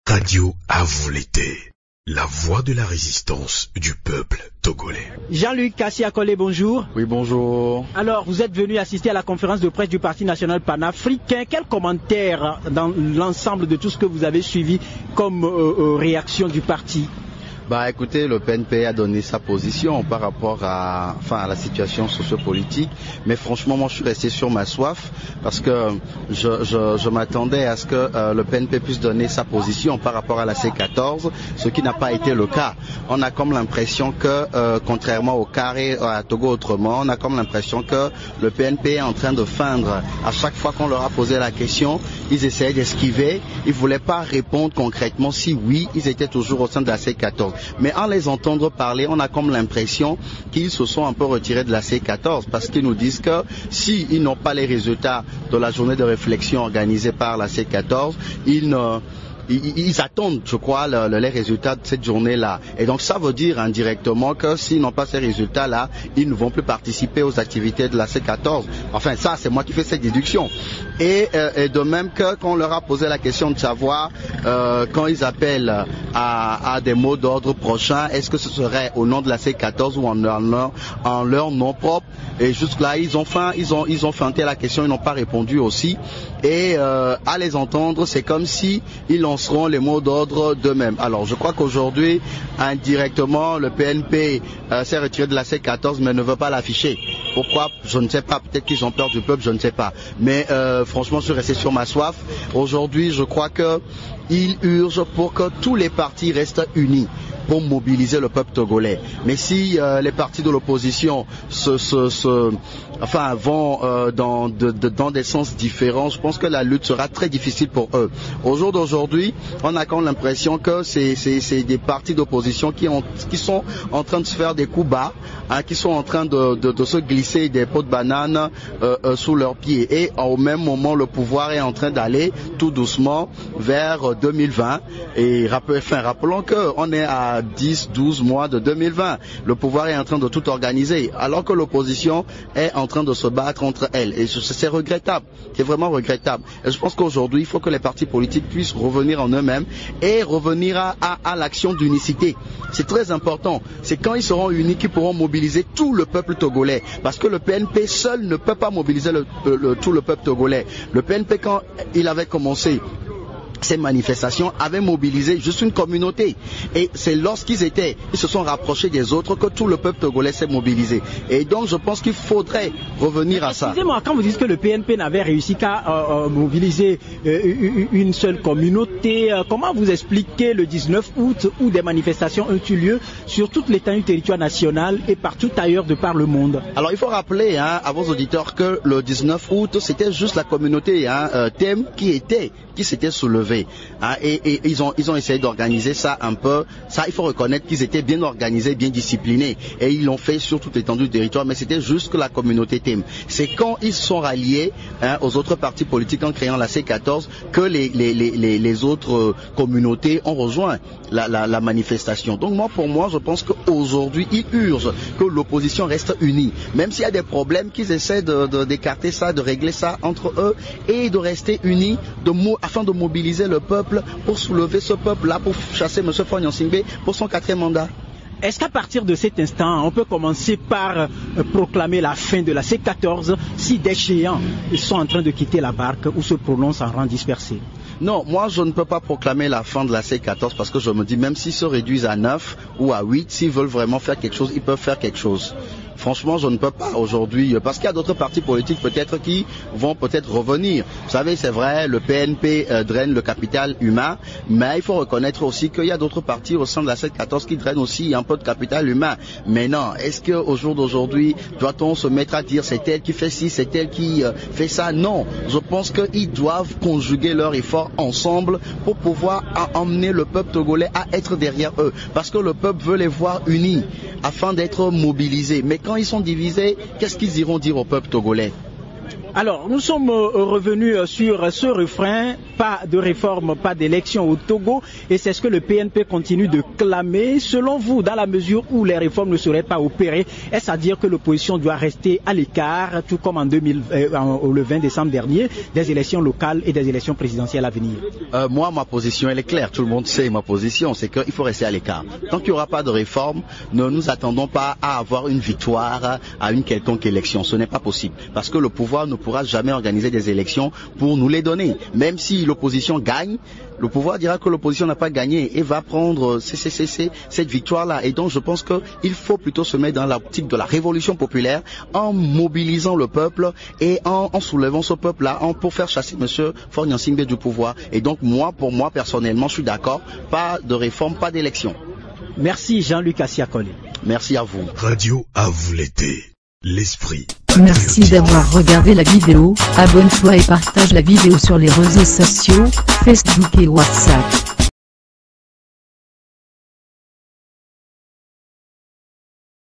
Radio à vous l'été, la voix de la résistance du peuple togolais. Jean-Luc Kassia-Collé, bonjour. Oui, bonjour. Alors, vous êtes venu assister à la conférence de presse du Parti national panafricain. Quel commentaire dans l'ensemble de tout ce que vous avez suivi comme réaction du parti? Bah écoutez, le PNP a donné sa position par rapport à la situation sociopolitique, mais franchement moi je suis resté sur ma soif parce que je m'attendais à ce que le PNP puisse donner sa position par rapport à la C14, ce qui n'a pas été le cas. On a comme l'impression que, contrairement au carré à Togo autrement, on a comme l'impression que le PNP est en train de feindre. À chaque fois qu'on leur a posé la question, ils essayaient d'esquiver, ils ne voulaient pas répondre concrètement si oui, ils étaient toujours au sein de la C14. Mais en les entendre parler, on a comme l'impression qu'ils se sont un peu retirés de la C14 parce qu'ils nous disent que s'ils n'ont pas les résultats de la journée de réflexion organisée par la C14, ils attendent, je crois, les résultats de cette journée-là. Et donc ça veut dire indirectement que s'ils n'ont pas ces résultats-là, ils ne vont plus participer aux activités de la C14. Enfin, ça, c'est moi qui fais cette déduction. Et de même que quand on leur a posé la question de savoir quand ils appellent à des mots d'ordre prochains, est-ce que ce serait au nom de la C14 ou en leur nom propre? Et jusque-là, ils ont feinté la question, ils n'ont pas répondu aussi. Et à les entendre, c'est comme si ils lanceront les mots d'ordre d'eux-mêmes. Alors je crois qu'aujourd'hui, indirectement, le PNP s'est retiré de la C14 mais ne veut pas l'afficher. Pourquoi? Je ne sais pas. Peut-être qu'ils ont peur du peuple, je ne sais pas. Mais franchement, je suis resté sur ma soif. Aujourd'hui, je crois qu'il urge pour que tous les partis restent unis pour mobiliser le peuple togolais. Mais si les partis de l'opposition vont dans des sens différents, je pense que la lutte sera très difficile pour eux. Au jour d'aujourd'hui, on a quand même l'impression que c'est des partis d'opposition qui sont en train de se faire des coups bas, qui sont en train de se glisser des pots de banane sous leurs pieds. Et au même moment, le pouvoir est en train d'aller tout doucement vers 2020. Et rappelons qu'on est à 10-12 mois de 2020. Le pouvoir est en train de tout organiser, alors que l'opposition est en train de se battre entre elles. Et c'est regrettable, c'est vraiment regrettable. Et je pense qu'aujourd'hui, il faut que les partis politiques puissent revenir en eux-mêmes et revenir à l'action d'unicité. C'est très important. C'est quand ils seront unis qu'ils pourront mobiliser tout le peuple togolais. Parce que le PNP seul ne peut pas mobiliser tout le peuple togolais. Le PNP, quand il avait commencé ces manifestations, avaient mobilisé juste une communauté. Et c'est lorsqu'ils se sont rapprochés des autres que tout le peuple togolais s'est mobilisé. Et donc je pense qu'il faudrait revenir à ça. Excusez-moi, quand vous dites que le PNP n'avait réussi qu'à mobiliser une seule communauté, comment vous expliquez le 19 août où des manifestations ont eu lieu sur toute l'étendue du territoire national et partout ailleurs de par le monde? Alors il faut rappeler à vos auditeurs que le 19 août, c'était juste la communauté thème qui s'était soulevée. Et ils ont essayé d'organiser ça un peu. Ça, il faut reconnaître qu'ils étaient bien organisés, bien disciplinés. Et ils l'ont fait sur toute l'étendue du territoire, mais c'était juste que la communauté thème. C'est quand ils sont ralliés aux autres partis politiques en créant la C14 que les autres communautés ont rejoint la manifestation. Donc pour moi, je pense qu'aujourd'hui, il urge que l'opposition reste unie. Même s'il y a des problèmes, qu'ils essaient d'écarter ça, de régler ça entre eux et de rester unis afin de mobiliser le peuple pour soulever ce peuple-là, pour chasser M. Fagne Gnassingbé pour son 4e mandat. Est-ce qu'à partir de cet instant, on peut commencer par proclamer la fin de la C14 si des géants sont en train de quitter la barque ou se prononcent en rang dispersé? Non, moi je ne peux pas proclamer la fin de la C14 parce que je me dis même s'ils se réduisent à 9 ou à 8, s'ils veulent vraiment faire quelque chose, ils peuvent faire quelque chose. franchement, je ne peux pas aujourd'hui, parce qu'il y a d'autres partis politiques peut-être qui vont peut-être revenir. Vous savez, c'est vrai, le PNP draine le capital humain, mais il faut reconnaître aussi qu'il y a d'autres partis au sein de la 7-14 qui drainent aussi un peu de capital humain. Mais non, est-ce qu'au jour d'aujourd'hui, doit-on se mettre à dire c'est elle qui fait ci, c'est elle qui fait ça? Non, je pense qu'ils doivent conjuguer leurs efforts ensemble pour pouvoir emmener le peuple togolais à être derrière eux. Parce que le peuple veut les voir unis afin d'être mobilisés. Mais quand ils sont divisés, qu'est-ce qu'ils iront dire au peuple togolais? Alors, nous sommes revenus sur ce refrain, pas de réforme, pas d'élection au Togo, et c'est ce que le PNP continue de clamer. Selon vous, dans la mesure où les réformes ne seraient pas opérées, est-ce à dire que l'opposition doit rester à l'écart, tout comme le 20 décembre dernier, des élections locales et des élections présidentielles à venir? Moi, ma position, elle est claire. Tout le monde sait ma position, c'est qu'il faut rester à l'écart. Tant qu'il n'y aura pas de réforme, ne nous attendons pas à avoir une victoire à une quelconque élection. Ce n'est pas possible, parce que le pouvoir ne pourra jamais organiser des élections pour nous les donner. Même si l'opposition gagne, le pouvoir dira que l'opposition n'a pas gagné et va prendre cette victoire-là. Et donc je pense qu'il faut plutôt se mettre dans l'optique de la révolution populaire en mobilisant le peuple et en soulevant ce peuple-là pour faire chasser M. Faure Gnassingbé du pouvoir. Et donc pour moi personnellement, je suis d'accord, pas de réforme, pas d'élection. Merci Jean-Luc Asiakole. Merci à vous. Radio à vous l'été. L'esprit. Merci d'avoir regardé la vidéo, abonne-toi et partage la vidéo sur les réseaux sociaux, Facebook et WhatsApp.